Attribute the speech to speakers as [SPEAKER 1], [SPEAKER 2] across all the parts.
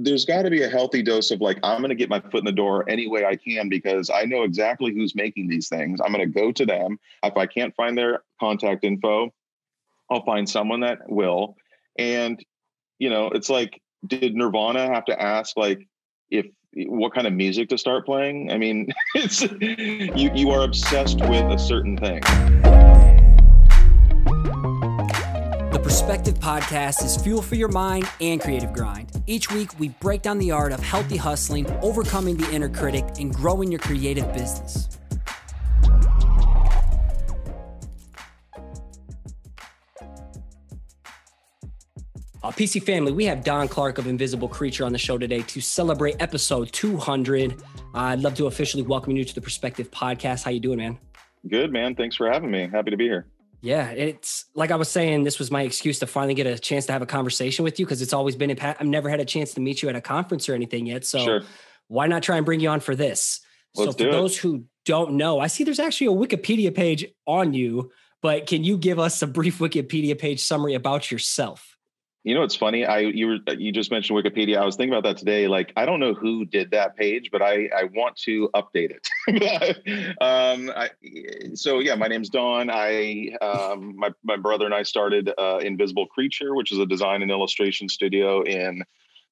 [SPEAKER 1] there's got to be a healthy dose of like, I'm going to get my foot in the door any way I can, because I know exactly who's making these things. I'm going to go to them. If I can't find their contact info, I'll find someone that will. And, it's like, did Nirvana have to ask like what kind of music to start playing? I mean, it's you are obsessed with a certain thing.
[SPEAKER 2] The Perspective Podcast is fuel for your mind and creative grind. Each week, we break down the art of healthy hustling, overcoming the inner critic, and growing your creative business. PC family, we have Don Clark of Invisible Creature on the show today to celebrate episode 200. I'd love to officially welcome you to the Perspective Podcast. How you doing, man?
[SPEAKER 1] Good, man. Thanks for having me. Happy to be here.
[SPEAKER 2] Yeah, it's like I was saying, this was my excuse to finally get a chance to have a conversation with you, because it's always been, I've never had a chance to meet you at a conference or anything yet. So Sure. Why not try and bring you on for this?
[SPEAKER 1] Let's
[SPEAKER 2] so for those who don't know, I see there's actually a Wikipedia page on you, but can you give us a brief Wikipedia page summary about yourself?
[SPEAKER 1] It's funny. You just mentioned Wikipedia. I was thinking about that today. Like, I don't know who did that page, but I want to update it. My name's Don. My brother and I started Invisible Creature, which is a design and illustration studio, in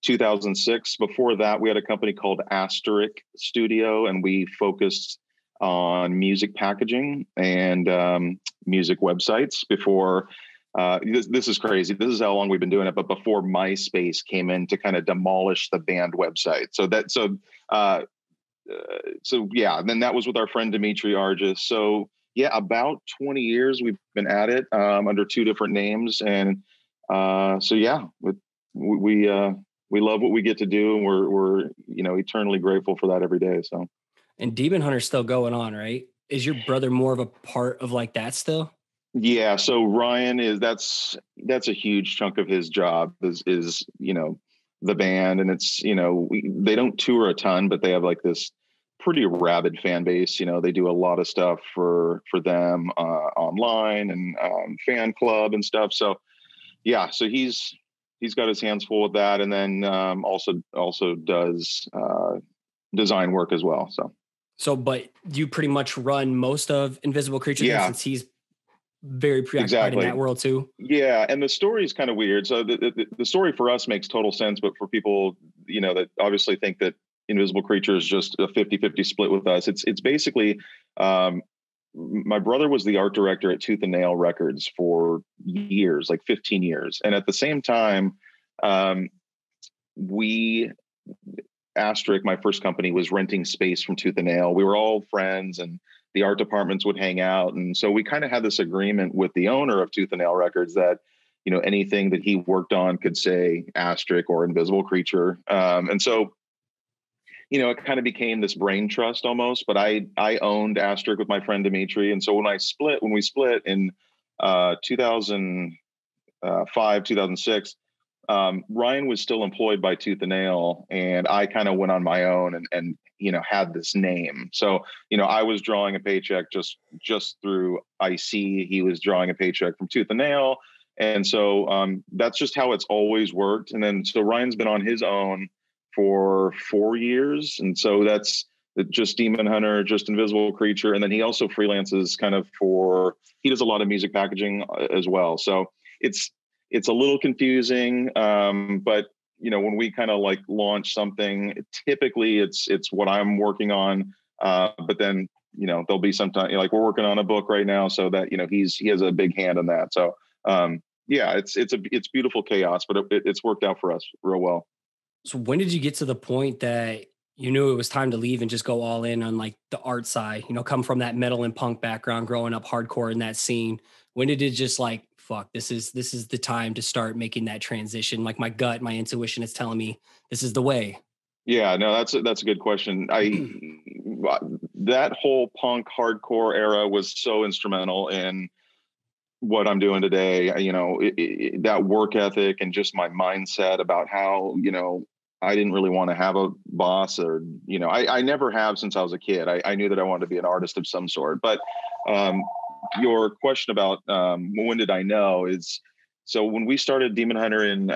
[SPEAKER 1] 2006. Before that, we had a company called Asterisk Studio, and we focused on music packaging and music websites before. This is crazy. This is how long we've been doing it. But before MySpace came in to kind of demolish the band website. And then that was with our friend Dimitri Argis. So yeah, about 20 years we've been at it under two different names. And we love what we get to do. And we're eternally grateful for that every day. So.
[SPEAKER 2] And Demon Hunter's still going on, right? Is your brother more of a part of like that still?
[SPEAKER 1] Yeah. So Ryan that's a huge chunk of his job is the band. And it's, they don't tour a ton, but they have like this pretty rabid fan base. They do a lot of stuff for them online and fan club and stuff. So yeah, so he's got his hands full with that. And then also does design work as well.
[SPEAKER 2] But you pretty much run most of Invisible Creature, since he's very preoccupied in that world too.
[SPEAKER 1] Yeah. And the story is kind of weird. So the story for us makes total sense, but for people, that obviously think that Invisible Creature is just a 50-50 split with us. It's basically, my brother was the art director at Tooth and Nail Records for years, like 15 years. And at the same time, Asterisk, my first company, was renting space from Tooth and Nail. We were all friends, and the art departments would hang out. And so we kind of had this agreement with the owner of Tooth and Nail Records that, anything that he worked on could say Asterisk or Invisible Creature. And so, it kind of became this brain trust almost, but I owned Asterisk with my friend Dimitri. And so when we split in 2005, 2006, Ryan was still employed by Tooth and Nail, and I kind of went on my own and had this name. So, I was drawing a paycheck just through IC. He was drawing a paycheck from Tooth and Nail. And so that's just how it's always worked. And then, so Ryan's been on his own for 4 years. And so that's just Demon Hunter, just Invisible Creature. And then he also freelances he does a lot of music packaging as well. So it's a little confusing, but when we kind of like launch something, typically it's what I'm working on. But then, there'll be sometime, like we're working on a book right now, so that, he has a big hand in that. So, it's beautiful chaos, but it's worked out for us real well.
[SPEAKER 2] So when did you get to the point that you knew it was time to leave and just go all in on like the art side, come from that metal and punk background, growing up hardcore in that scene? When did it just like, fuck, this is the time to start making that transition? Like my gut, my intuition is telling me this is the way.
[SPEAKER 1] Yeah, no, that's a good question. That whole punk hardcore era was so instrumental in what I'm doing today. That work ethic and just my mindset about how, I didn't really want to have a boss, or, I never have since I was a kid. I knew that I wanted to be an artist of some sort, but your question about when did I know is, so when we started Demon Hunter in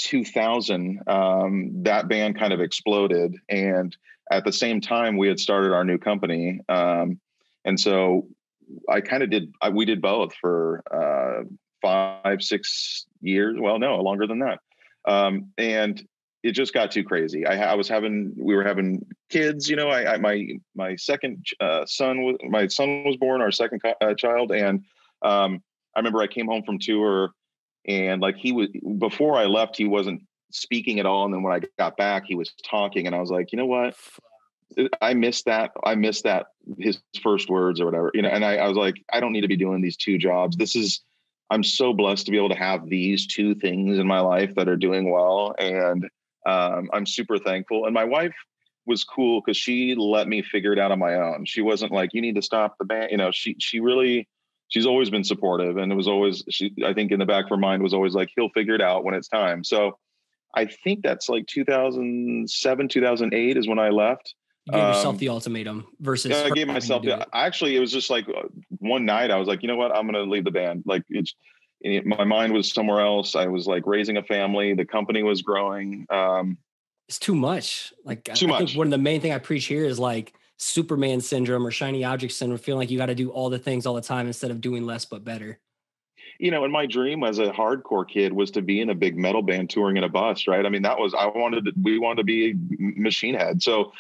[SPEAKER 1] 2000, that band kind of exploded. And at the same time, we had started our new company. And so we did both for 5-6 years. Well, no, longer than that. And it just got too crazy. We were having kids, my second son was born, our second child. And I remember I came home from tour, and like before I left, he wasn't speaking at all. And then when I got back, he was talking, and I was like, you know what? I missed that. His first words or whatever, and I was like, I don't need to be doing these two jobs. I'm so blessed to be able to have these two things in my life that are doing well. And I'm super thankful. And my wife was cool because she let me figure it out on my own. She wasn't like, you need to stop the band. She's always been supportive. And it was always, I think in the back of her mind was always like, he'll figure it out when it's time. So I think that's like 2007, 2008 is when I left.
[SPEAKER 2] You gave yourself the ultimatum versus.
[SPEAKER 1] I gave myself actually, it was just like one night I was like, you know what, I'm going to leave the band. Like my mind was somewhere else. I was like raising a family. The company was growing.
[SPEAKER 2] It's too much. Like I
[SPEAKER 1] much.
[SPEAKER 2] think one of the main thing I preach here is like Superman syndrome or shiny object syndrome, feeling like you got to do all the things all the time instead of doing less, but better.
[SPEAKER 1] And my dream as a hardcore kid was to be in a big metal band touring in a bus. Right. I mean, we wanted to be Machine Head. So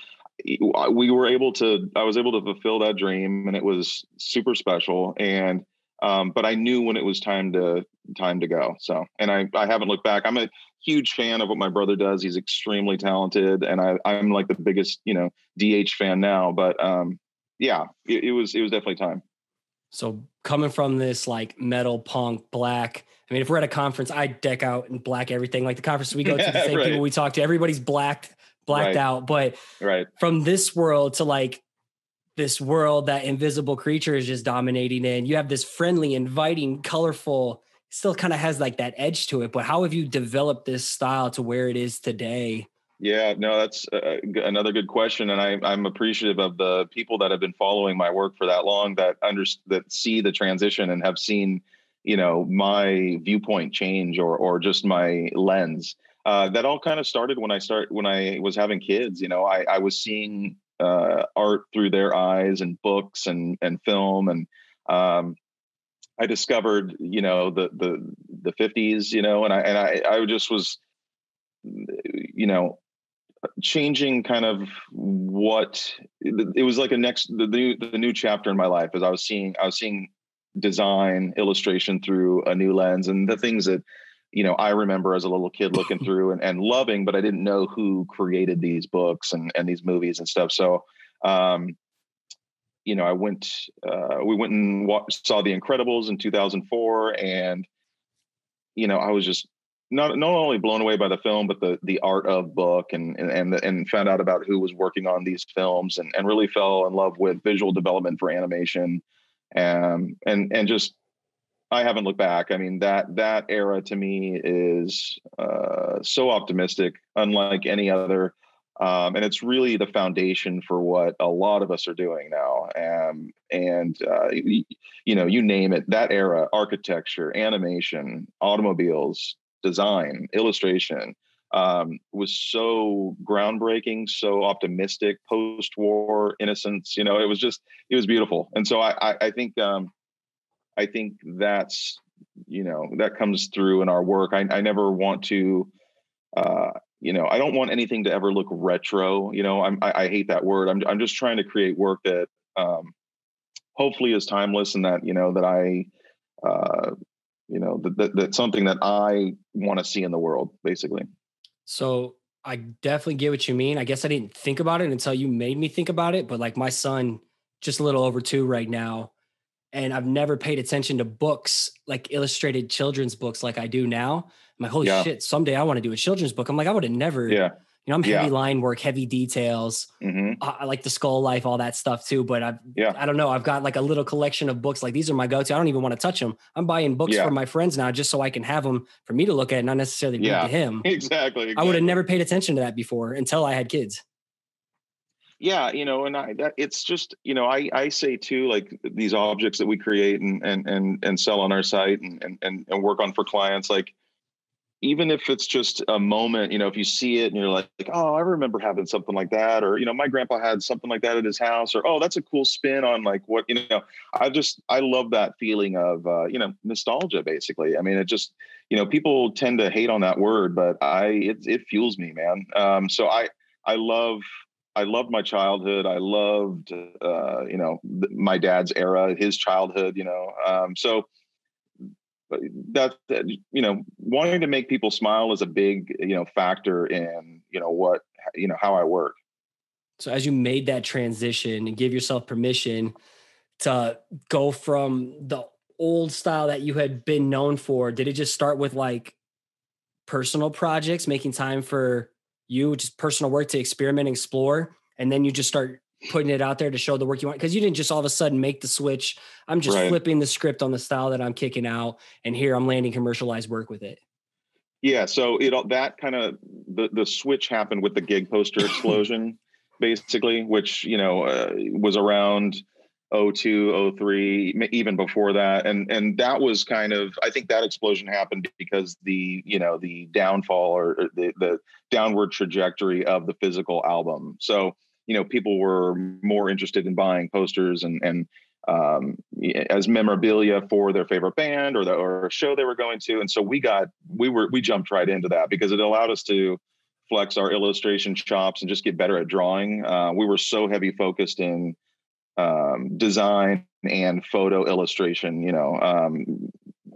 [SPEAKER 1] I was able to fulfill that dream, and it was super special. And, but I knew when it was time to go. So, and I haven't looked back. I'm a huge fan of what my brother does. He's extremely talented, and I'm like the biggest, DH fan now, but, yeah, it was definitely time.
[SPEAKER 2] So coming from this like metal punk black, I mean, if we're at a conference, I deck out in black everything. Like the conference we go to, the same
[SPEAKER 1] right.
[SPEAKER 2] people we talk to, everybody's blacked right. out. But
[SPEAKER 1] right.
[SPEAKER 2] from this world to like this world that Invisible Creature is just dominating in, you have this friendly, inviting, colorful, still kind of has like that edge to it. But how have you developed this style to where it is today?
[SPEAKER 1] Yeah, no, that's another good question. And I'm appreciative of the people that have been following my work for that long, that see the transition and have seen, my viewpoint change or just my lens. That all kind of started when I was having kids. I was seeing art through their eyes and books and film. And I discovered, the 50s, and I just was, changing kind of what it was like the new chapter in my life, as I was seeing design, illustration through a new lens, and the things that, I remember as a little kid looking through and loving, but I didn't know who created these books and these movies and stuff. So, we went and saw The Incredibles in 2004, and, I was just not only blown away by the film, but the art of book and found out about who was working on these films and really fell in love with visual development for animation. And just, I haven't looked back. I mean, that era to me is so optimistic, unlike any other. And it's really the foundation for what a lot of us are doing now. You name it, that era, architecture, animation, automobiles, design, illustration, was so groundbreaking, so optimistic, post-war innocence. It was beautiful. And so I think that's, that comes through in our work. I never want to, I don't want anything to ever look retro. I hate that word. I'm just trying to create work that hopefully is timeless, and that, that's something that I want to see in the world, basically.
[SPEAKER 2] So I definitely get what you mean. I guess I didn't think about it until you made me think about it. But like my son, just a little over 2 right now, and I've never paid attention to books, like illustrated children's books like I do now. I'm like, holy shit, someday I want to do a children's book. I'm like, I would have never, I'm heavy line work, heavy details.
[SPEAKER 1] Mm-hmm.
[SPEAKER 2] I like the Skull Life, all that stuff too. But I don't know. I've got like a little collection of books. Like these are my go-to. I don't even want to touch them. I'm buying books for my friends now, just so I can have them for me to look at, not necessarily read to him.
[SPEAKER 1] Exactly.
[SPEAKER 2] I would have never paid attention to that before until I had kids.
[SPEAKER 1] Yeah. And it's just, I say too, like these objects that we create and sell on our site and work on for clients, like even if it's just a moment, if you see it and you're like, oh, I remember having something like that, or, my grandpa had something like that at his house, or, oh, that's a cool spin on like what, I love that feeling of, nostalgia, basically. I mean, it just, people tend to hate on that word, but it fuels me, man. So I loved my childhood. I loved, my dad's era, his childhood, so that, wanting to make people smile is a big, factor in, how I work.
[SPEAKER 2] So as you made that transition and give yourself permission to go from the old style that you had been known for, did it just start with like personal projects, making time for you, just personal work to experiment, explore, and then you just start putting it out there to show the work you want? Because you didn't just all of a sudden make the switch. I'm just flipping the script on the style that I'm kicking out, and here I'm landing commercialized work with it.
[SPEAKER 1] Yeah. So that kind of the switch happened with the gig poster explosion, basically, which, was around 02, 03, even before that. And that was kind of, I think that explosion happened because the downfall or the downward trajectory of the physical album. So, people were more interested in buying posters and as memorabilia for their favorite band or a show they were going to. And so we jumped right into that because it allowed us to flex our illustration chops and just get better at drawing. We were so heavy focused in design and photo illustration,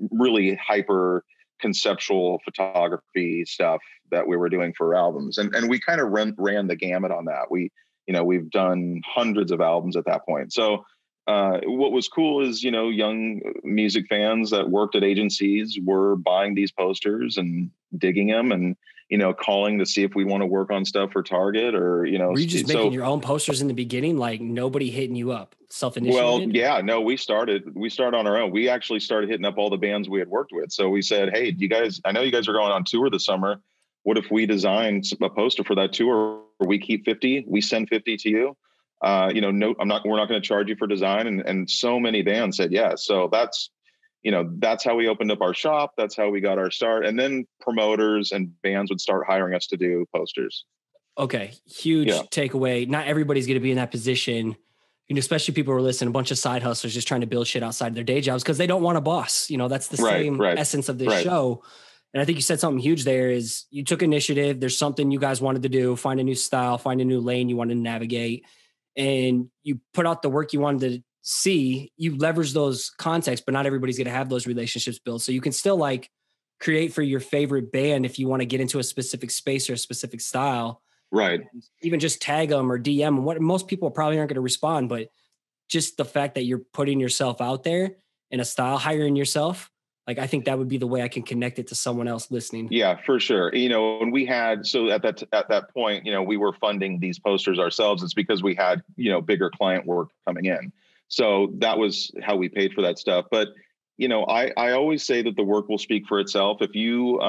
[SPEAKER 1] really hyper conceptual photography stuff that we were doing for albums. And we kind of ran the gamut on that. We've done hundreds of albums at that point. So what was cool is, young music fans that worked at agencies were buying these posters and digging them and, calling to see if we want to work on stuff for Target or,
[SPEAKER 2] Were you just making your own posters in the beginning? Like nobody hitting you up, self-initiated?
[SPEAKER 1] Well, yeah, no, we started on our own. We actually started hitting up all the bands we had worked with. So we said, hey, I know you guys are going on tour this summer. What if we design a poster for that tour? We keep 50, we send 50 to you. No, we're not going to charge you for design. And so many bands said yes. So that's how we opened up our shop. That's how we got our start. And then promoters and bands would start hiring us to do posters. Okay.
[SPEAKER 2] Huge takeaway. Not everybody's going to be in that position. Especially people who are listening, a bunch of side hustlers just trying to build shit outside their day jobs because they don't want a boss. That's the same essence of this show. And I think you said something huge there is you took initiative. There's something you guys wanted to do, find a new style, find a new lane you wanted to navigate. And you put out the work you wanted to see, you leverage those contexts, but not everybody's going to have those relationships built. So you can still like create for your favorite band if you want to get into a specific space or a specific style.
[SPEAKER 1] Right.
[SPEAKER 2] Even just tag them or DM them. What most people probably aren't going to respond, but just the fact that you're putting yourself out there in a style, hiring yourself, like I think that would be the way I can connect it to someone else listening.
[SPEAKER 1] Yeah, for sure. And we had, so at that point, we were funding these posters ourselves. It's because we had, bigger client work coming in. So that was how we paid for that stuff. But, I always say that the work will speak for itself. If you,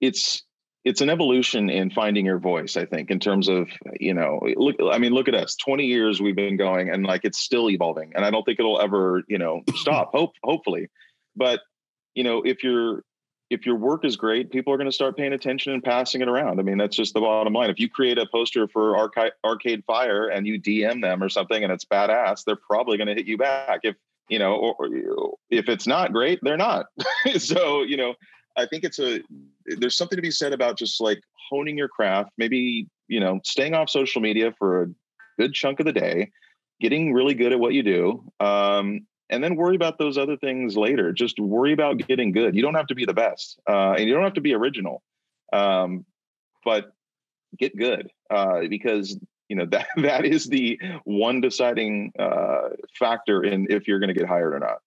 [SPEAKER 1] it's an evolution in finding your voice, I think, in terms of, look at us, 20 years we've been going and like, it's still evolving and I don't think it'll ever, stop hopefully. But, if your work is great, people are going to start paying attention and passing it around. I mean, that's just the bottom line. If you create a poster for Arcade Fire and you DM them or something and it's badass, they're probably going to hit you back. If, or if it's not great, they're not. So, I think there's something to be said about just like honing your craft, maybe, staying off social media for a good chunk of the day, getting really good at what you do. And then worry about those other things later. Just worry about getting good. You don't have to be the best and you don't have to be original, but get good because, that is the one deciding factor in if you're going to get hired or not.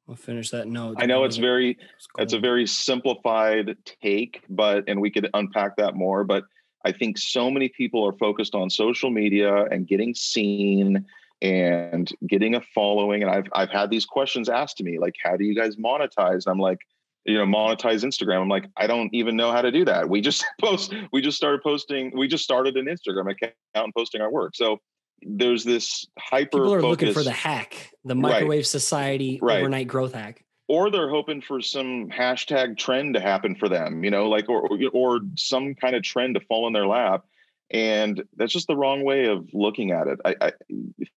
[SPEAKER 2] We'll finish that note.
[SPEAKER 1] I know it's a very simplified take, and we could unpack that more, but I think so many people are focused on social media and getting seen and getting a following. And I've had these questions asked to me, like, how do you guys monetize? And I'm like, monetize Instagram. I'm like, I don't even know how to do that. We just started an Instagram account and posting our work. So there's this hyper
[SPEAKER 2] people are looking for the hack, the microwave society overnight growth hack.
[SPEAKER 1] or they're hoping for some hashtag trend to happen for them, like, or some kind of trend to fall in their lap. And that's just the wrong way of looking at it. I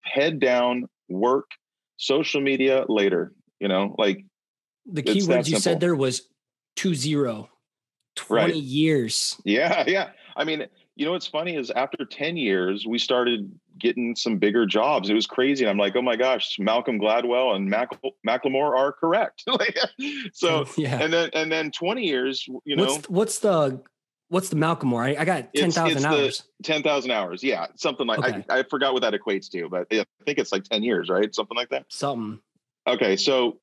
[SPEAKER 1] head down, work, social media later, like
[SPEAKER 2] The key words you said there was 20, 20 years.
[SPEAKER 1] Yeah. Yeah. I mean, what's funny is after 10 years, we started getting some bigger jobs. It was crazy. And I'm like, oh my gosh, Malcolm Gladwell and Macklemore are correct. So,
[SPEAKER 2] yeah.
[SPEAKER 1] And then 20 years,
[SPEAKER 2] what's the Macklemore? I got 10,000 hours.
[SPEAKER 1] 10,000 hours. Yeah. Something like,
[SPEAKER 2] okay.
[SPEAKER 1] I forgot what that equates to, but I think it's like 10 years, right? Something like that.
[SPEAKER 2] Something.
[SPEAKER 1] Okay. So,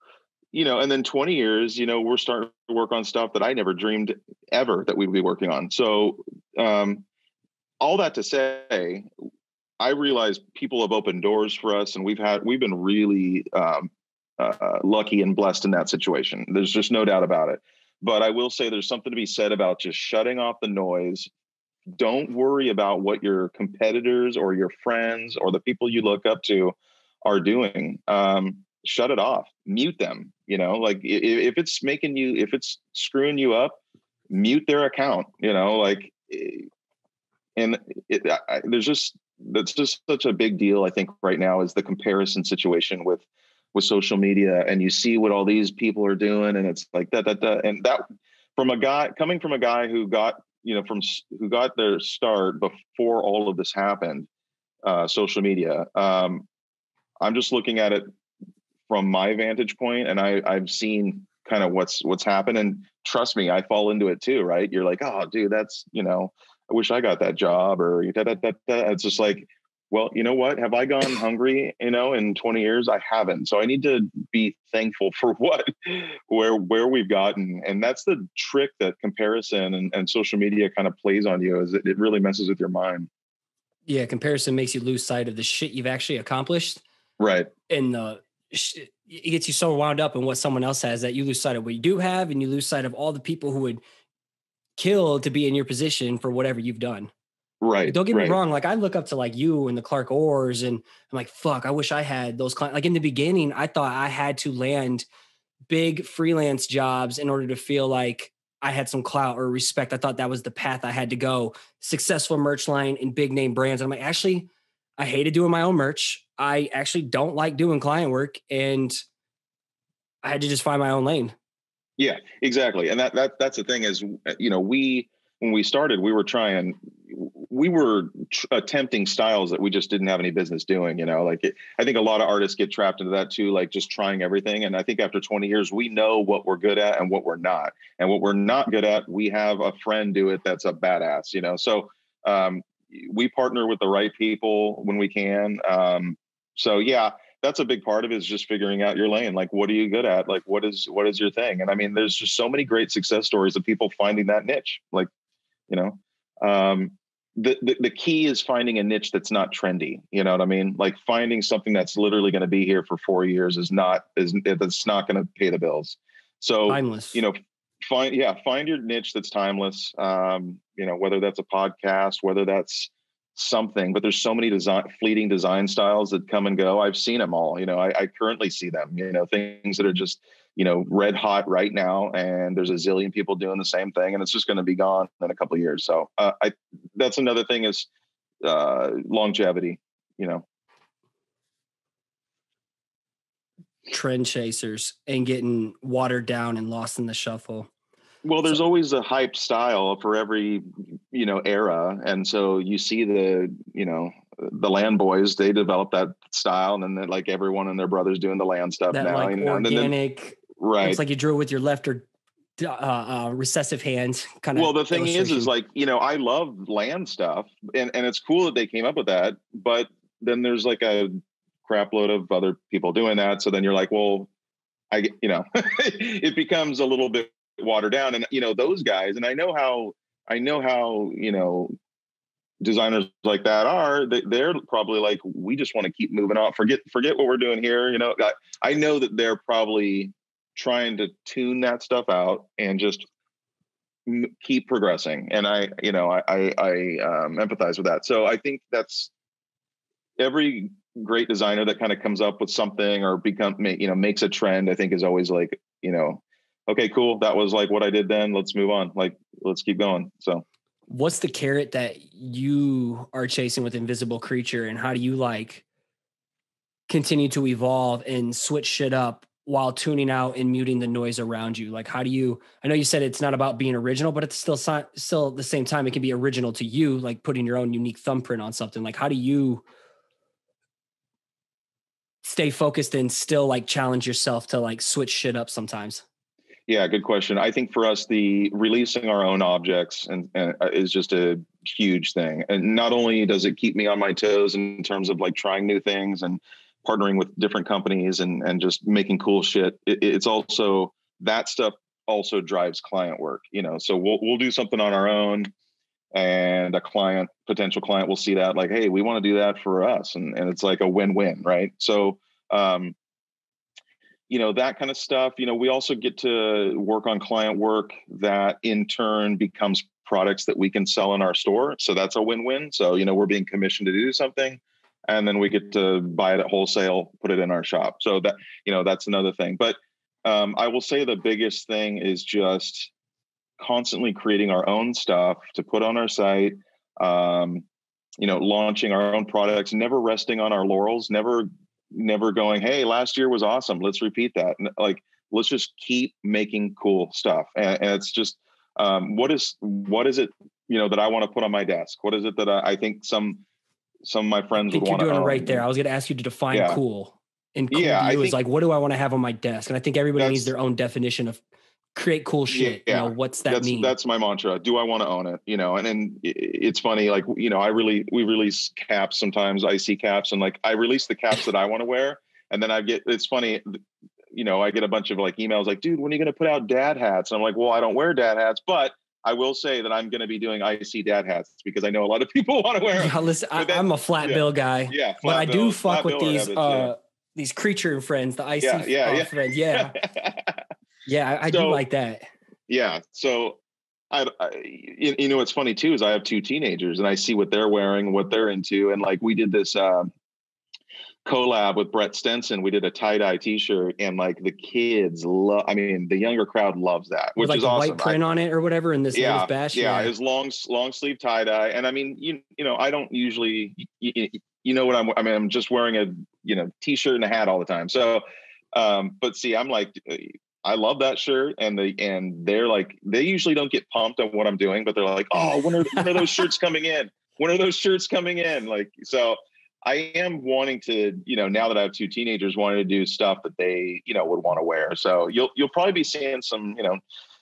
[SPEAKER 1] and then 20 years, we're starting to work on stuff that I never dreamed ever that we'd be working on. So, all that to say, I realize people have opened doors for us, and we've been really lucky and blessed in that situation. There's just no doubt about it. But I will say there's something to be said about just shutting off the noise. Don't worry about what your competitors or your friends or the people you look up to are doing. Shut it off, mute them, like if it's screwing you up, mute their account, that's just such a big deal. I think right now is the comparison situation with social media, and you see what all these people are doing. And it's like that, and that coming from a guy who got, who got their start before all of this happened, social media. I'm just looking at it from my vantage point, and I've seen kind of what's happened, and trust me, I fall into it too, right? You're like, oh dude, that's, I wish I got that job, or it's just like, well, you know what? Have I gone hungry, in 20 years? I haven't. So I need to be thankful for where we've gotten. And that's the trick that comparison and social media kind of plays on you, is it really messes with your mind.
[SPEAKER 2] Yeah. Comparison makes you lose sight of the shit you've actually accomplished.
[SPEAKER 1] Right.
[SPEAKER 2] And it gets you so wound up in what someone else has that you lose sight of what you do have, and you lose sight of all the people who would kill to be in your position for whatever you've done.
[SPEAKER 1] Right.
[SPEAKER 2] Don't get me wrong. Like, I look up to like you and the Clark Orrs, and I'm like, fuck, I wish I had those clients. Like in the beginning, I thought I had to land big freelance jobs in order to feel like I had some clout or respect. I thought that was the path I had to go. Successful merch line and big name brands. And I'm like, actually, I hated doing my own merch. I actually don't like doing client work, and I had to just find my own lane.
[SPEAKER 1] Yeah, exactly. And that's the thing is, when we started, we were attempting styles that we just didn't have any business doing, I think a lot of artists get trapped into that too, like just trying everything. And I think after 20 years, we know what we're good at and what we're not. And what we're not good at, we have a friend do it that's a badass, So we partner with the right people when we can. So yeah, that's a big part of it, is just figuring out your lane. Like, what are you good at? Like, what is your thing? And I mean, there's just so many great success stories of people finding that niche. Like, the key is finding a niche that's not trendy. You know what I mean? Like, finding something that's literally going to be here for 4 years that's not going to pay the bills. So,
[SPEAKER 2] timeless.
[SPEAKER 1] Find your niche that's timeless. Whether that's a podcast, whether that's something, but there's so many fleeting design styles that come and go. I've seen them all. I currently see them, things that are just, red hot right now. And there's a zillion people doing the same thing, and it's just going to be gone in a couple of years. So that's another thing is longevity,
[SPEAKER 2] Trend chasers and getting watered down and lost in the shuffle.
[SPEAKER 1] Well, there's always a hype style for every, era. And so you see the land boys, they develop that style, and then like everyone and their brothers doing the land stuff
[SPEAKER 2] that
[SPEAKER 1] now.
[SPEAKER 2] Like organic,
[SPEAKER 1] and then, right.
[SPEAKER 2] It's like you drew with your left or recessive hand kind of.
[SPEAKER 1] Well, the thing is like, I love land stuff, and it's cool that they came up with that, but then there's like a crap load of other people doing that. So then you're like, well, it becomes a little bit watered down. And those guys, and I know how designers like that are, they're probably like, we just want to keep moving on, forget what we're doing here. I know that they're probably trying to tune that stuff out and just keep progressing. And I empathize with that. So I think that's every great designer that kind of comes up with something or makes a trend, I think is always like, okay, cool. That was like what I did then. Let's move on. Like, let's keep going. So
[SPEAKER 2] what's the carrot that you are chasing with Invisible Creature, and how do you like continue to evolve and switch shit up while tuning out and muting the noise around you? Like, how do you, I know you said it's not about being original, but it's still at the same time, it can be original to you, like putting your own unique thumbprint on something. Like, how do you stay focused and still like challenge yourself to like switch shit up sometimes?
[SPEAKER 1] Yeah, good question. I think for us, the releasing our own objects and is just a huge thing. And not only does it keep me on my toes in terms of like trying new things and partnering with different companies and just making cool shit, it's also, that stuff also drives client work, so we'll do something on our own, and a potential client will see that like, hey, we want to do that for us. And it's like a win-win, right? So, that kind of stuff. We also get to work on client work that in turn becomes products that we can sell in our store. So that's a win-win. So, we're being commissioned to do something, and then we get to buy it at wholesale, put it in our shop. So that, that's another thing. But I will say the biggest thing is just constantly creating our own stuff to put on our site, launching our own products, never resting on our laurels, never going, hey, last year was awesome, let's repeat that. Like, let's just keep making cool stuff. And it's just, what is it, that I want to put on my desk? What is it that I think some of my friends would want to own?
[SPEAKER 2] You're doing it right there. I was going to ask you to define cool. And cool to you is like, what do I want to have on my desk? And I think everybody needs their own definition of create cool shit. What's that mean? That's
[SPEAKER 1] my mantra. Do I want to own it? And then it's funny, like, we release caps sometimes, IC caps, and like I release the caps that I want to wear. And then it's funny, I get a bunch of like emails like, dude, when are you going to put out dad hats? And I'm like, well, I don't wear dad hats, but I will say that I'm going to be doing IC dad hats because I know a lot of people want to wear them.
[SPEAKER 2] Yeah, listen, I'm a flat bill guy.
[SPEAKER 1] Yeah.
[SPEAKER 2] But I do fuck with these creature friends, the IC friends. Yeah. Yeah, I do like that.
[SPEAKER 1] Yeah. So what's funny too is I have two teenagers and I see what they're wearing, what they're into. And like, we did this collab with Brett Stenson. We did a tie-dye t-shirt, and like the kids the younger crowd loves that, which
[SPEAKER 2] like
[SPEAKER 1] is awesome.
[SPEAKER 2] White print on it or whatever in this latest bash.
[SPEAKER 1] Yeah. It's long sleeve tie-dye. And I mean, I don't usually, what I'm just wearing a, t-shirt and a hat all the time. So, but see, I'm like, I love that shirt, and they're like, they usually don't get pumped on what I'm doing, but they're like, oh, when are those shirts coming in? When are those shirts coming in? Like, so I am wanting to, now that I have two teenagers, wanting to do stuff that they, would want to wear. So you'll probably be seeing some,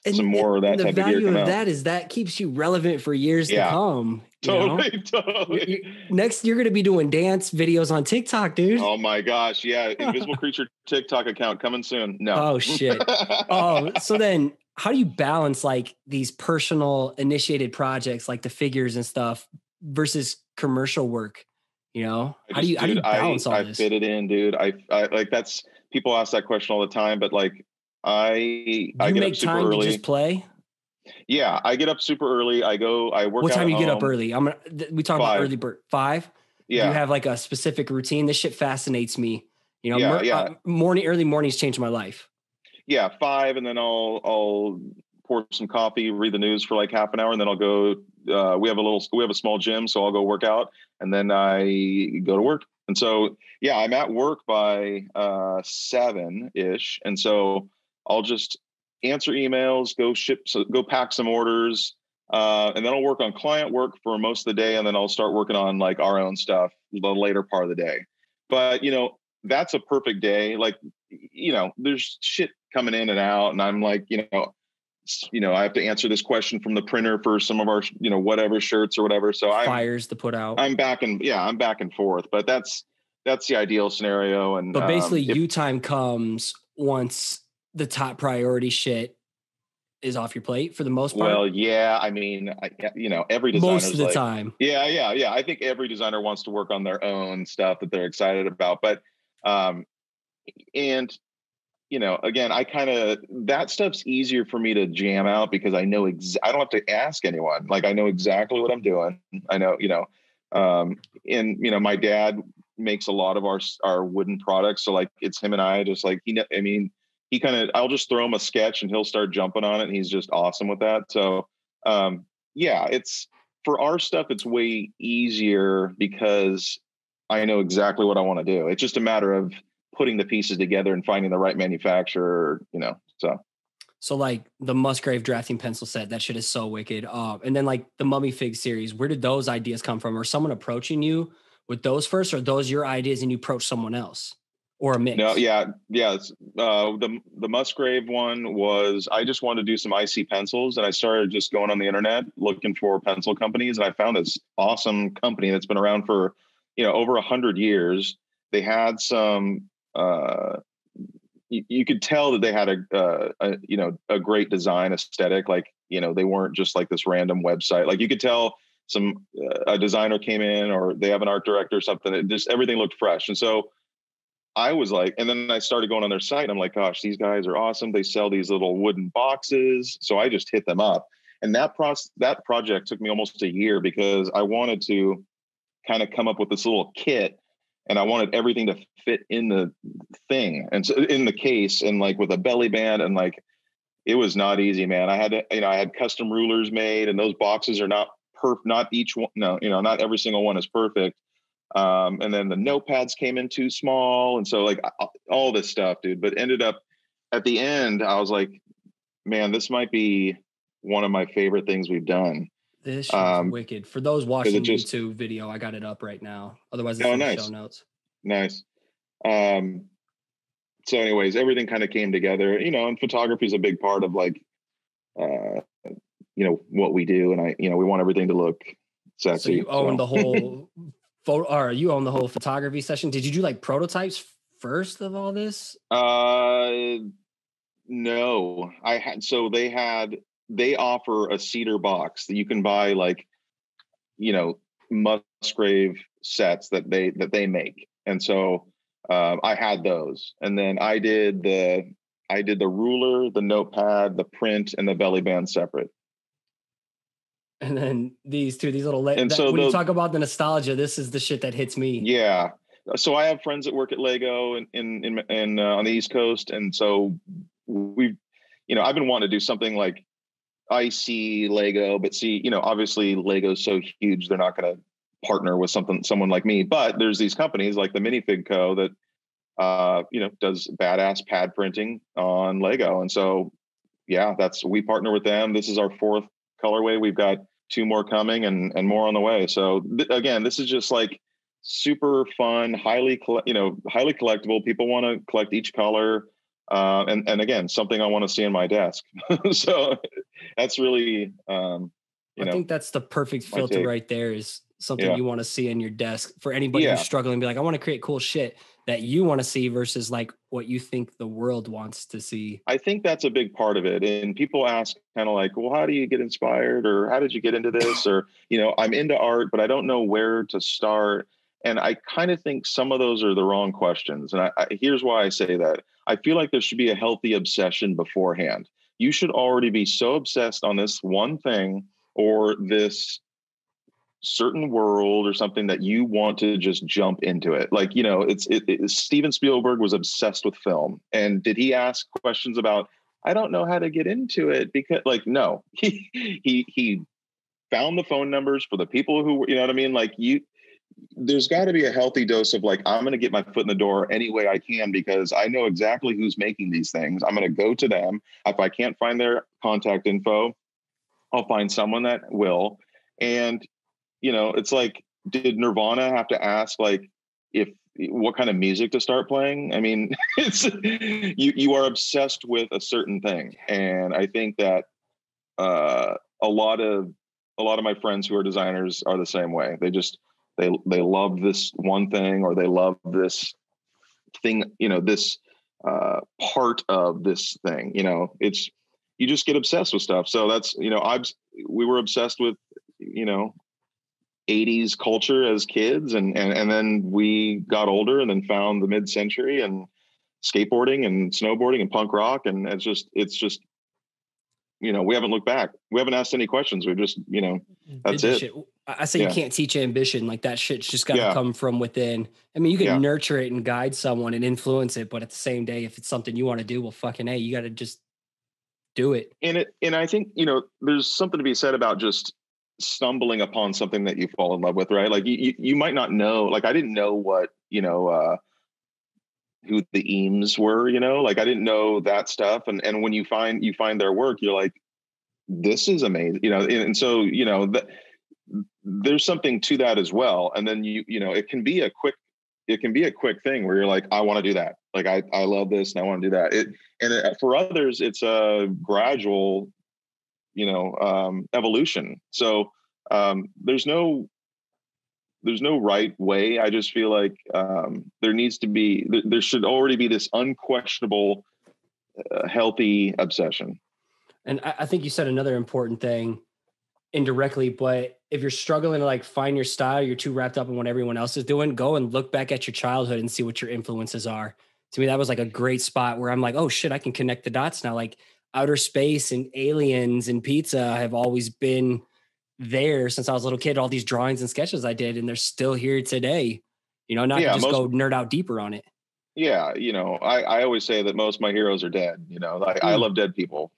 [SPEAKER 1] some more of that type of gear come out. The value of
[SPEAKER 2] that is that keeps you relevant for years to come.
[SPEAKER 1] Totally.
[SPEAKER 2] Next, you're going to be doing dance videos on TikTok, dude.
[SPEAKER 1] Oh my gosh. Yeah. Invisible Creature TikTok account coming soon. No.
[SPEAKER 2] Oh shit. So then how do you balance like these personal initiated projects, like the figures and stuff, versus commercial work? How do you balance all this?
[SPEAKER 1] I fit it in, dude. I like, that's, people ask that question all the time, but like, I get up super early.
[SPEAKER 2] To just play?
[SPEAKER 1] Yeah, I get up super early. I work. What
[SPEAKER 2] time you get up early? We talk about early bird. 5.
[SPEAKER 1] Yeah.
[SPEAKER 2] Do you have like a specific routine? This shit fascinates me. Early mornings changed my life.
[SPEAKER 1] Yeah, 5, and then I'll pour some coffee, read the news for like half an hour, and then I'll go. We have a small gym, so I'll go work out, and then I go to work. And so, yeah, I'm at work by 7-ish, and so I'll just answer emails, go pack some orders, and then I'll work on client work for most of the day, and then I'll start working on like our own stuff the later part of the day. But that's a perfect day. Like, there's shit coming in and out, and I'm like, I have to answer this question from the printer for some of our, whatever shirts or whatever. So
[SPEAKER 2] fires to put out.
[SPEAKER 1] I'm back and forth, but that's the ideal scenario. And
[SPEAKER 2] but basically, time comes once the top priority shit is off your plate for the most part.
[SPEAKER 1] Well, yeah, I mean, every designer
[SPEAKER 2] most of the time.
[SPEAKER 1] Yeah. I think every designer wants to work on their own stuff that they're excited about, but and again, that stuff's easier for me to jam out because I know I don't have to ask anyone. Like, I know exactly what I'm doing. I know, and my dad makes a lot of our wooden products. So like, it's him and I just like, he I'll just throw him a sketch and he'll start jumping on it. And he's just awesome with that. So, yeah, it's for our stuff, it's way easier because I know exactly what I want to do. It's just a matter of putting the pieces together and finding the right manufacturer,
[SPEAKER 2] So like the Musgrave drafting pencil set, that shit is so wicked. And then like the Mummy Fig series, where did those ideas come from? Or someone approaching you with those first, or those your ideas and you approach someone else, or a mix?
[SPEAKER 1] No, yeah. The Musgrave one was, I just wanted to do some IC pencils, and I started just going on the internet looking for pencil companies, and I found this awesome company that's been around for, over 100 years. They had some, you could tell that they had a great design aesthetic. Like, they weren't just like this random website. Like you could tell a designer came in, or they have an art director or something. It just, everything looked fresh. And so I was like, and then I started going on their site and I'm like, gosh, these guys are awesome. They sell these little wooden boxes. So I just hit them up. And that project took me almost a year because I wanted to kind of come up with this little kit, and I wanted everything to fit in the thing and so in the case, and like with a belly band, and like, it was not easy, man. I had to, I had custom rulers made, and those boxes are not not each one. No, not every single one is perfect. And then the notepads came in too small. And so like all this stuff, dude, but ended up at the end, I was like, man, this might be one of my favorite things we've done.
[SPEAKER 2] This is wicked. For those watching YouTube video, I got it up right now. Otherwise, it's in the show notes. Nice.
[SPEAKER 1] So anyways, everything kind of came together, and photography is a big part of like, what we do. And we want everything to look sexy.
[SPEAKER 2] So you own the whole you own the whole photography session. Did you do like prototypes first of all this?
[SPEAKER 1] No, they offer a cedar box that you can buy, like, Musgrave sets that they make. And so I had those, and then I did the ruler, the notepad, the print, and the belly band separate.
[SPEAKER 2] And then these little when you talk about the nostalgia, this is the shit that hits me.
[SPEAKER 1] Yeah. So I have friends that work at Lego in on the East Coast, and so we've, I've been wanting to do something like IC Lego, but see, obviously Lego's so huge, they're not going to partner with someone like me. But there's these companies like the Minifig Co. that does badass pad printing on Lego, and so yeah, we partner with them. This is our 4th colorway. We've got 2 more coming and more on the way. So again, this is just like super fun, highly collectible. People want to collect each color. And again, something I want to see in my desk. So that's really,
[SPEAKER 2] I think that's the perfect filter right there, is something you want to see in your desk for anybody who's struggling. Be like, I want to create cool shit that you want to see versus like what you think the world wants to see.
[SPEAKER 1] I think that's a big part of it. And people ask kind of like, well, how do you get inspired, or how did you get into this? Or, I'm into art, but I don't know where to start. And I kind of think some of those are the wrong questions. And here's why I say that. I feel like there should be a healthy obsession beforehand. You should already be so obsessed on this one thing or this certain world or something that you want to just jump into it. Like, Steven Spielberg was obsessed with film. And did he ask questions about, I don't know how to get into it? Because no, he found the phone numbers for the people who were, there's got to be a healthy dose of like, I'm going to get my foot in the door any way I can, because I know exactly who's making these things. I'm going to go to them. If I can't find their contact info, I'll find someone that will. And, it's like, did Nirvana have to ask like what kind of music to start playing? I mean, it's you are obsessed with a certain thing. And I think that a lot of my friends who are designers are the same way. They love this one thing, or they love this thing, this part of this thing. It's, you just get obsessed with stuff. So that's, we were obsessed with, 80s culture as kids, and then we got older and then found the mid-century and skateboarding and snowboarding and punk rock, and it's just we haven't looked back. We haven't asked any questions. We've just that's it.
[SPEAKER 2] I say you can't teach ambition. Like that shit's just got to come from within. I mean, you can nurture it and guide someone and influence it, but at the same day, if it's something you want to do, well, fucking hey, you got to just do it.
[SPEAKER 1] And I think, there's something to be said about just stumbling upon something that you fall in love with, right? Like you might not know, like I didn't know what, who the Eames were, like I didn't know that stuff. And when you find their work, you're like, this is amazing, and so, there's something to that as well. And then it can be a quick thing where you're like, I want to do that. Like, I love this and I want to do that. For others, it's a gradual, evolution. So there's no right way. I just feel like there should already be this unquestionable, healthy obsession.
[SPEAKER 2] And I think you said another important thing indirectly, but if you're struggling to like find your style, you're too wrapped up in what everyone else is doing, go and look back at your childhood and see what your influences are. To me, that was like a great spot where I'm like, oh shit, I can connect the dots now. Like outer space and aliens and pizza have always been there since I was a little kid. All these drawings and sketches I did, and they're still here today. Not to just go nerd out deeper on it.
[SPEAKER 1] Yeah, I always say that most of my heroes are dead. Like I love dead people.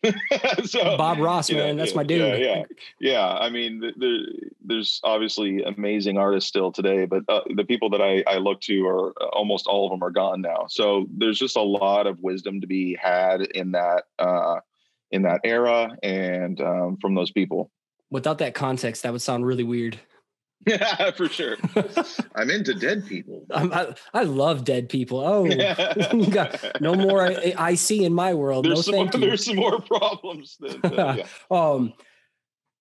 [SPEAKER 1] So
[SPEAKER 2] Bob Ross, man, that's my dude.
[SPEAKER 1] Yeah. I mean, there's obviously amazing artists still today, but the people that I look to are almost all of them are gone now. So there's just a lot of wisdom to be had in that era and from those people.
[SPEAKER 2] Without that context, that would sound really weird.
[SPEAKER 1] Yeah, for sure. I'm into dead people.
[SPEAKER 2] I love dead people. Oh, you got no more I see in my world.
[SPEAKER 1] There's some more problems.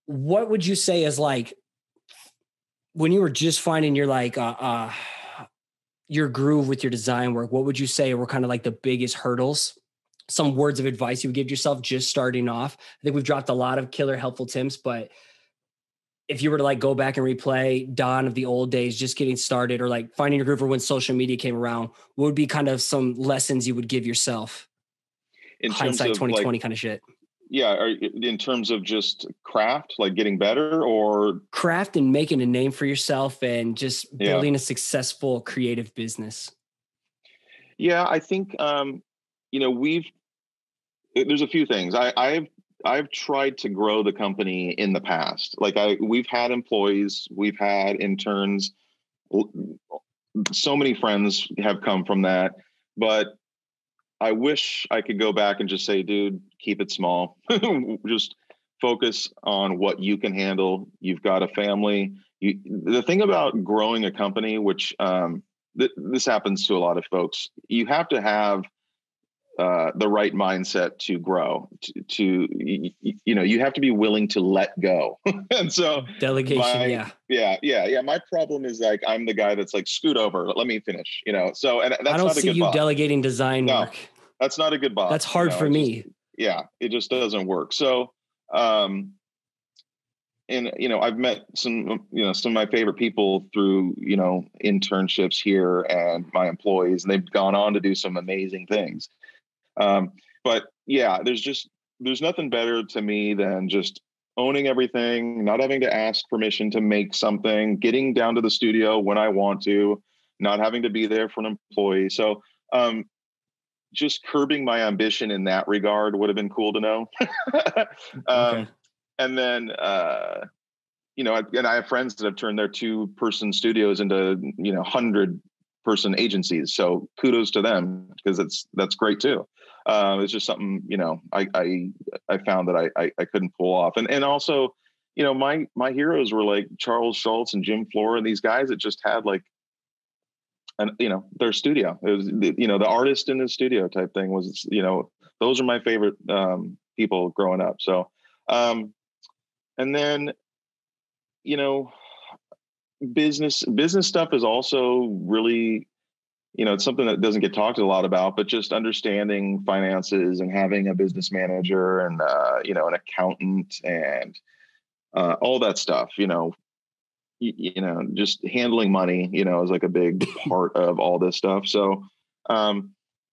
[SPEAKER 2] What would you say is like when you were just finding your like your groove with your design work? What would you say were kind of like the biggest hurdles? Some words of advice you would give yourself just starting off. I think we've dropped a lot of killer helpful tips, but if you were to like go back and replay Don of the old days, just getting started, or like finding your groove, or when social media came around, what would be kind of some lessons you would give yourself? In hindsight 2020 kind of shit.
[SPEAKER 1] Yeah. In terms of just craft, like getting better, or
[SPEAKER 2] craft and making a name for yourself and just building a successful creative business.
[SPEAKER 1] Yeah. I think, there's a few things. I've tried to grow the company in the past. Like we've had employees, we've had interns, so many friends have come from that, but I wish I could go back and just say, dude, keep it small. Just focus on what you can handle. You've got a family. The thing about growing a company, which this happens to a lot of folks, you have to have the right mindset to grow, you have to be willing to let go. And so
[SPEAKER 2] delegation.
[SPEAKER 1] My problem is like, I'm the guy that's like, scoot over, let me finish, so, and that's
[SPEAKER 2] I don't see you delegating design work.
[SPEAKER 1] That's not a good boss.
[SPEAKER 2] That's hard for me.
[SPEAKER 1] It just doesn't work. So, and, I've met some of my favorite people through, internships here and my employees, and they've gone on to do some amazing things. But yeah, there's nothing better to me than just owning everything, not having to ask permission to make something, getting down to the studio when I want to, not having to be there for an employee. So, just curbing my ambition in that regard would have been cool to know.
[SPEAKER 2] Okay.
[SPEAKER 1] And then, and I have friends that have turned their 2-person studios into, 100-person agencies. So kudos to them, because that's great too. It's just something, I found that I couldn't pull off. And also, my heroes were like Charles Schultz and Jim Flora, and these guys that just had like, their studio. It was, the artist in the studio type thing was, those are my favorite people growing up. So, and then, business stuff is also really, it's something that doesn't get talked a lot about, but just understanding finances and having a business manager and, an accountant and all that stuff, just handling money, is like a big part of all this stuff. So, but,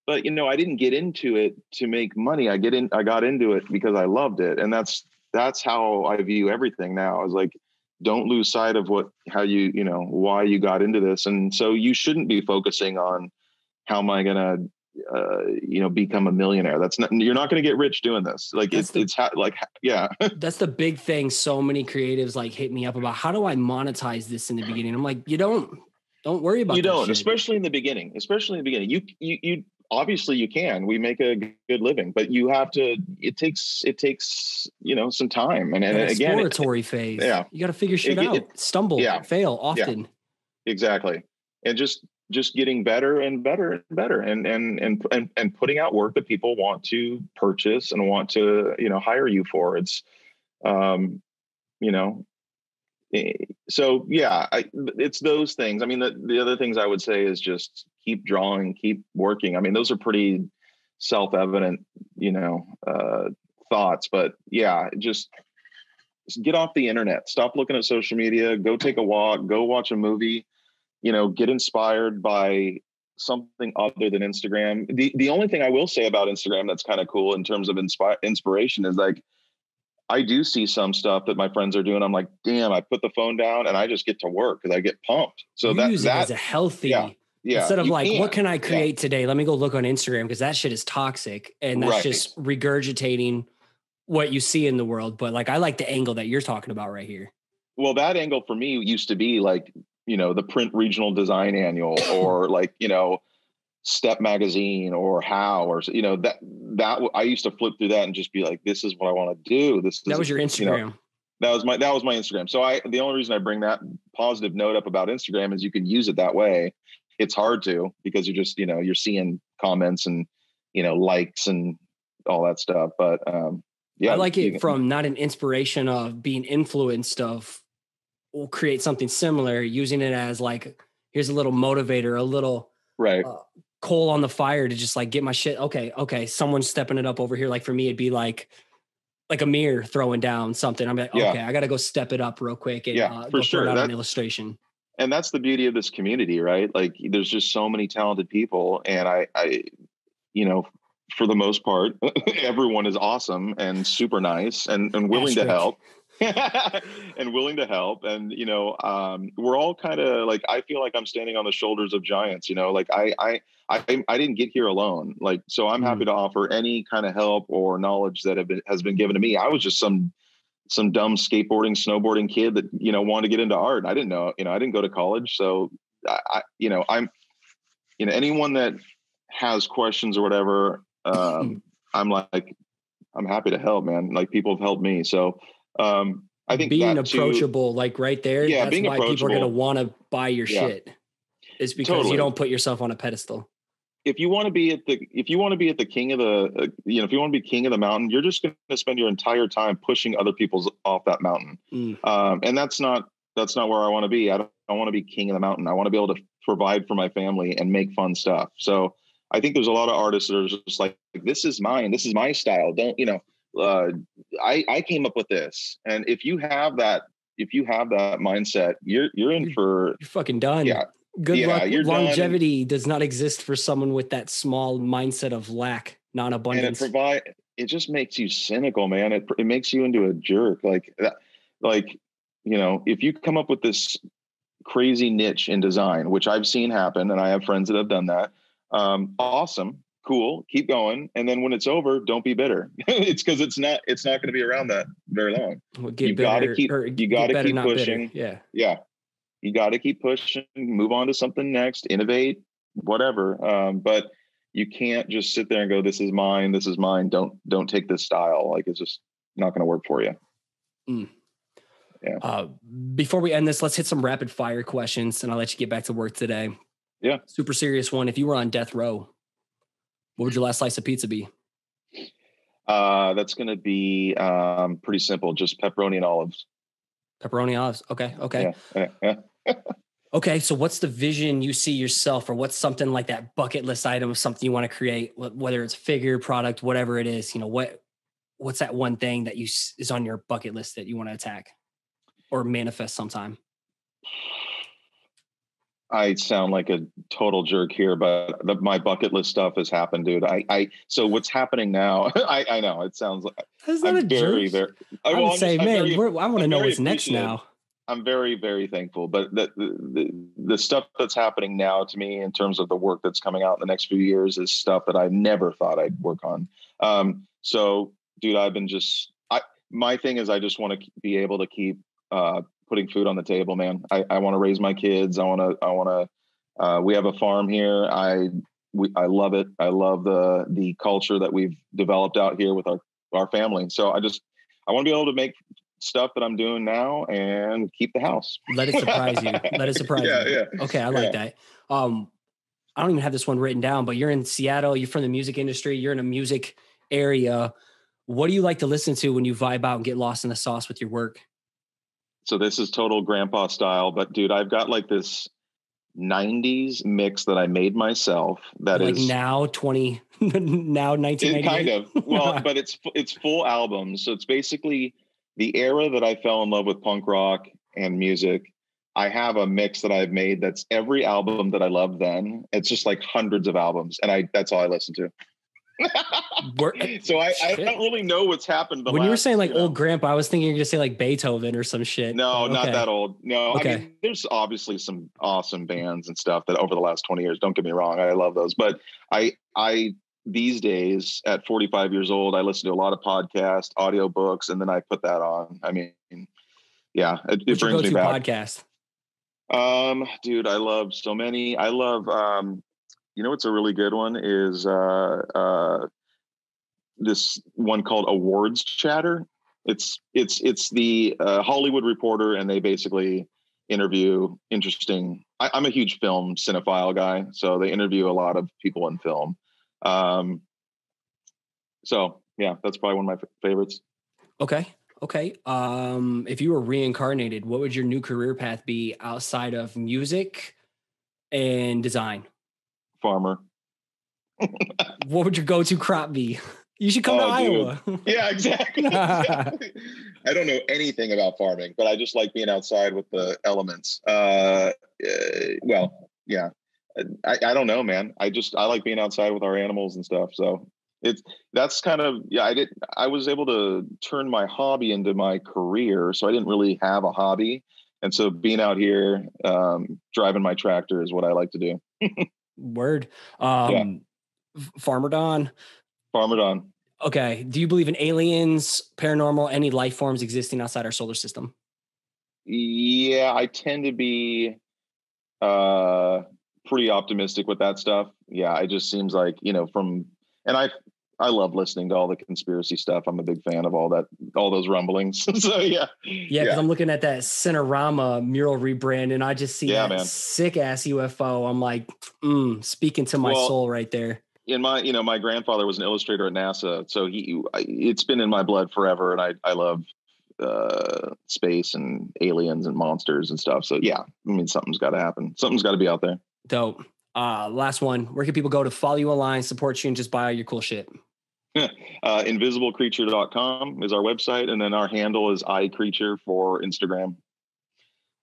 [SPEAKER 1] I didn't get into it to make money. I got into it because I loved it. And that's how I view everything now. Is like, don't lose sight of how you know, why you got into this. And so you shouldn't be focusing on how am I going to, you know, become a millionaire. You're not going to get rich doing this. Like yeah.
[SPEAKER 2] That's the big thing. So many creatives like hit me up about, how do I monetize this in the beginning? I'm like, you don't worry about that. You don't,
[SPEAKER 1] especially in the beginning, you obviously you can, we make a good living, but you have to, it takes, you know, some time. And again,
[SPEAKER 2] exploratory phase. Yeah. You got to figure shit out, stumble, fail often.
[SPEAKER 1] Yeah, exactly. And just getting better and better and better and putting out work that people want to purchase and want to, you know, hire you for. It's, you know, so yeah, it's those things. I mean, the other things I would say is just keep drawing, keep working. I mean, those are pretty self-evident, you know, thoughts, but yeah, just get off the internet, stop looking at social media, go take a walk, go watch a movie, you know, get inspired by something other than Instagram. The only thing I will say about Instagram that's kind of cool in terms of inspiration is like, I do see some stuff that my friends are doing. I'm like, damn, I put the phone down and I just get to work because I get pumped. So
[SPEAKER 2] you use it as a healthy, instead of like, what can I create today? Let me go look on Instagram because that shit is toxic. And that's just regurgitating what you see in the world. But like, I like the angle that you're talking about right here.
[SPEAKER 1] Well, that angle for me used to be like, you know, the print regional design annual or like, you know, Step magazine or How, or, you know, that I used to flip through that and just be like, this is what I want to do. That
[SPEAKER 2] was your Instagram.
[SPEAKER 1] You know, that was my Instagram. So the only reason I bring that positive note up about Instagram is you can use it that way. It's hard to, because you're just, you know, you're seeing comments and, you know, likes and all that stuff. But yeah,
[SPEAKER 2] I like it from not an inspiration of being influenced of, we'll create something similar, using it as like, here's a little motivator, a little coal on the fire to just like get my shit. Okay. Someone's stepping it up over here. Like for me, it'd be like a mirror throwing down something. I'm like, okay, I got to go step it up real quick and
[SPEAKER 1] for sure.
[SPEAKER 2] Throw it out an illustration.
[SPEAKER 1] And that's the beauty of this community, right? Like there's just so many talented people. And I, you know, for the most part, everyone is awesome and super nice and willing to help. And willing to help. And, you know, we're all kind of like, I feel like I'm standing on the shoulders of giants, you know, like I didn't get here alone. Like, so I'm happy to offer any kind of help or knowledge that has been given to me. I was just some dumb skateboarding, snowboarding kid that, you know, wanted to get into art. I didn't know, you know, I didn't go to college. So you know, anyone that has questions or whatever, I'm happy to help, man. Like people have helped me. So, I think
[SPEAKER 2] being approachable, like right there, that's why people are going to want to buy your shit. It's because you don't put yourself on a pedestal.
[SPEAKER 1] If you want to be at the king of the, you know, if you want to be king of the mountain, you're just going to spend your entire time pushing other people's off that mountain. And that's not where I want to be. I don't want to be king of the mountain. I want to be able to provide for my family and make fun stuff. So I think there's a lot of artists that are just like, this is mine. This is my style. Don't, you know, I came up with this. And if you have that mindset, you're
[SPEAKER 2] fucking done.
[SPEAKER 1] Yeah.
[SPEAKER 2] Good luck. Longevity does not exist for someone with that small mindset of lack, non-abundance.
[SPEAKER 1] And it just makes you cynical, man. It makes you into a jerk. Like, you know, if you come up with this crazy niche in design, which I've seen happen, and I have friends that have done that. Awesome. Cool. Keep going. And then when it's over, don't be bitter. It's because it's not going to be around that very long. You got to keep pushing.
[SPEAKER 2] Bitter.
[SPEAKER 1] Yeah. You got to keep pushing, move on to something next, innovate, whatever. But you can't just sit there and go, this is mine. Don't take this style. Like, it's just not going to work for you. Yeah.
[SPEAKER 2] Before we end this, let's hit some rapid fire questions and I'll let you get back to work today.
[SPEAKER 1] Yeah.
[SPEAKER 2] Super serious one. If you were on death row, what would your last slice of pizza be?
[SPEAKER 1] That's going to be pretty simple. Just pepperoni and olives.
[SPEAKER 2] Pepperoni olives. Okay.
[SPEAKER 1] Yeah.
[SPEAKER 2] Okay. So what's the vision you see yourself, or what's something like that bucket list item, something you want to create, whether it's figure, product, whatever it is, you know, what's that one thing that is on your bucket list that you want to attack or manifest sometime?
[SPEAKER 1] I sound like a total jerk here, but my bucket list stuff has happened, dude. So what's happening now? I know it sounds like
[SPEAKER 2] I'm very,
[SPEAKER 1] very.
[SPEAKER 2] I would say, man, I want to know what's next now.
[SPEAKER 1] I'm very, very thankful. But the stuff that's happening now to me in terms of the work that's coming out in the next few years is stuff that I never thought I'd work on. So, dude, I've been my thing is I just want to be able to keep putting food on the table, man. I want to raise my kids. I want to. We have a farm here. I love it. I love the culture that we've developed out here with our family. So I want to be able to make stuff that I'm doing now and keep the house.
[SPEAKER 2] Let it surprise you. Let it surprise you.
[SPEAKER 1] Yeah.
[SPEAKER 2] Okay. I like that. I don't even have this one written down, but you're in Seattle, you're from the music industry, you're in a music area. What do you like to listen to when you vibe out and get lost in the sauce with your work?
[SPEAKER 1] So this is total grandpa style, but dude, I've got like this 90s mix that I made myself. That
[SPEAKER 2] like
[SPEAKER 1] is
[SPEAKER 2] now 1990.
[SPEAKER 1] Kind of. Well, but it's full albums. So it's basically the era that I fell in love with punk rock and music. I have a mix that I've made that's every album that I loved then. It's just like hundreds of albums, and that's all I listen to. So I don't really know what's happened.
[SPEAKER 2] When you were saying like old grandpa, I was thinking you're gonna say like Beethoven or some shit.
[SPEAKER 1] No,
[SPEAKER 2] okay.
[SPEAKER 1] Not that old. No,
[SPEAKER 2] okay.
[SPEAKER 1] I mean, there's obviously some awesome bands and stuff that over the last 20 years, don't get me wrong, I love those. But I these days at 45 years old, I listen to a lot of podcasts, audiobooks, and then I put that on. I mean, yeah, it brings me back.
[SPEAKER 2] Podcast?
[SPEAKER 1] Dude, I love so many. I love, you know, what's a really good one is this one called Awards Chatter. It's the Hollywood Reporter, and they basically interview interesting. I'm a huge film cinephile guy, so they interview a lot of people in film. So yeah, that's probably one of my favorites. Okay.
[SPEAKER 2] If you were reincarnated, what would your new career path be outside of music and design?
[SPEAKER 1] Farmer.
[SPEAKER 2] What would your go-to crop be? You should come to Iowa.
[SPEAKER 1] Yeah, exactly. I don't know anything about farming, but I just like being outside with the elements. Well, yeah. I don't know, man. I like being outside with our animals and stuff. So that's kind of, yeah, I was able to turn my hobby into my career. So I didn't really have a hobby. And so being out here, driving my tractor is what I like to do.
[SPEAKER 2] Word. Farmer Don. Okay. Do you believe in aliens, paranormal, any life forms existing outside our solar system?
[SPEAKER 1] Yeah, I tend to be pretty optimistic with that stuff. Yeah, it just seems like, you know, and I love listening to all the conspiracy stuff. I'm a big fan of all those rumblings. So yeah.
[SPEAKER 2] Yeah, because I'm looking at that Cinerama mural rebrand, and I just see that sick ass UFO. I'm like, speaking to my soul right there. My grandfather was an illustrator at NASA, so it's been in my blood forever, and I love space and aliens and monsters and stuff. So yeah, I mean, something's got to happen. Something's got to be out there. Dope. Last one. Where can people go to follow you online, support you, and just buy all your cool shit?
[SPEAKER 1] Invisiblecreature.com is our website, and then our handle is iCreature for Instagram.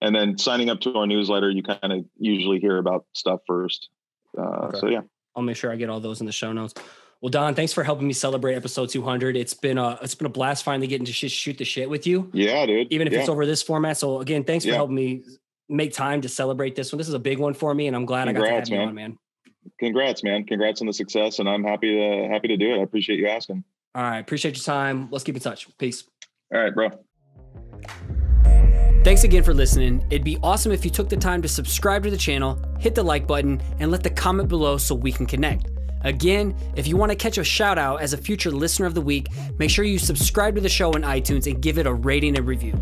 [SPEAKER 1] And then signing up to our newsletter, you kind of usually hear about stuff first. So yeah,
[SPEAKER 2] I'll make sure I get all those in the show notes. Well, Don, thanks for helping me celebrate episode 200. It's been a blast finally getting to shoot the shit with you.
[SPEAKER 1] Yeah, dude.
[SPEAKER 2] Even if it's over this format. So again, thanks for helping me make time to celebrate this one. This is a big one for me, and I'm glad I got to have you on, man.
[SPEAKER 1] Congrats, man. Congrats on the success, and I'm happy to do it. I appreciate you asking.
[SPEAKER 2] All right. Appreciate your time. Let's keep in touch. Peace.
[SPEAKER 1] All right, bro.
[SPEAKER 2] Thanks again for listening. It'd be awesome if you took the time to subscribe to the channel, hit the like button, and let the comment below so we can connect. Again, if you want to catch a shout out as a future listener of the week, make sure you subscribe to the show on iTunes and give it a rating and review.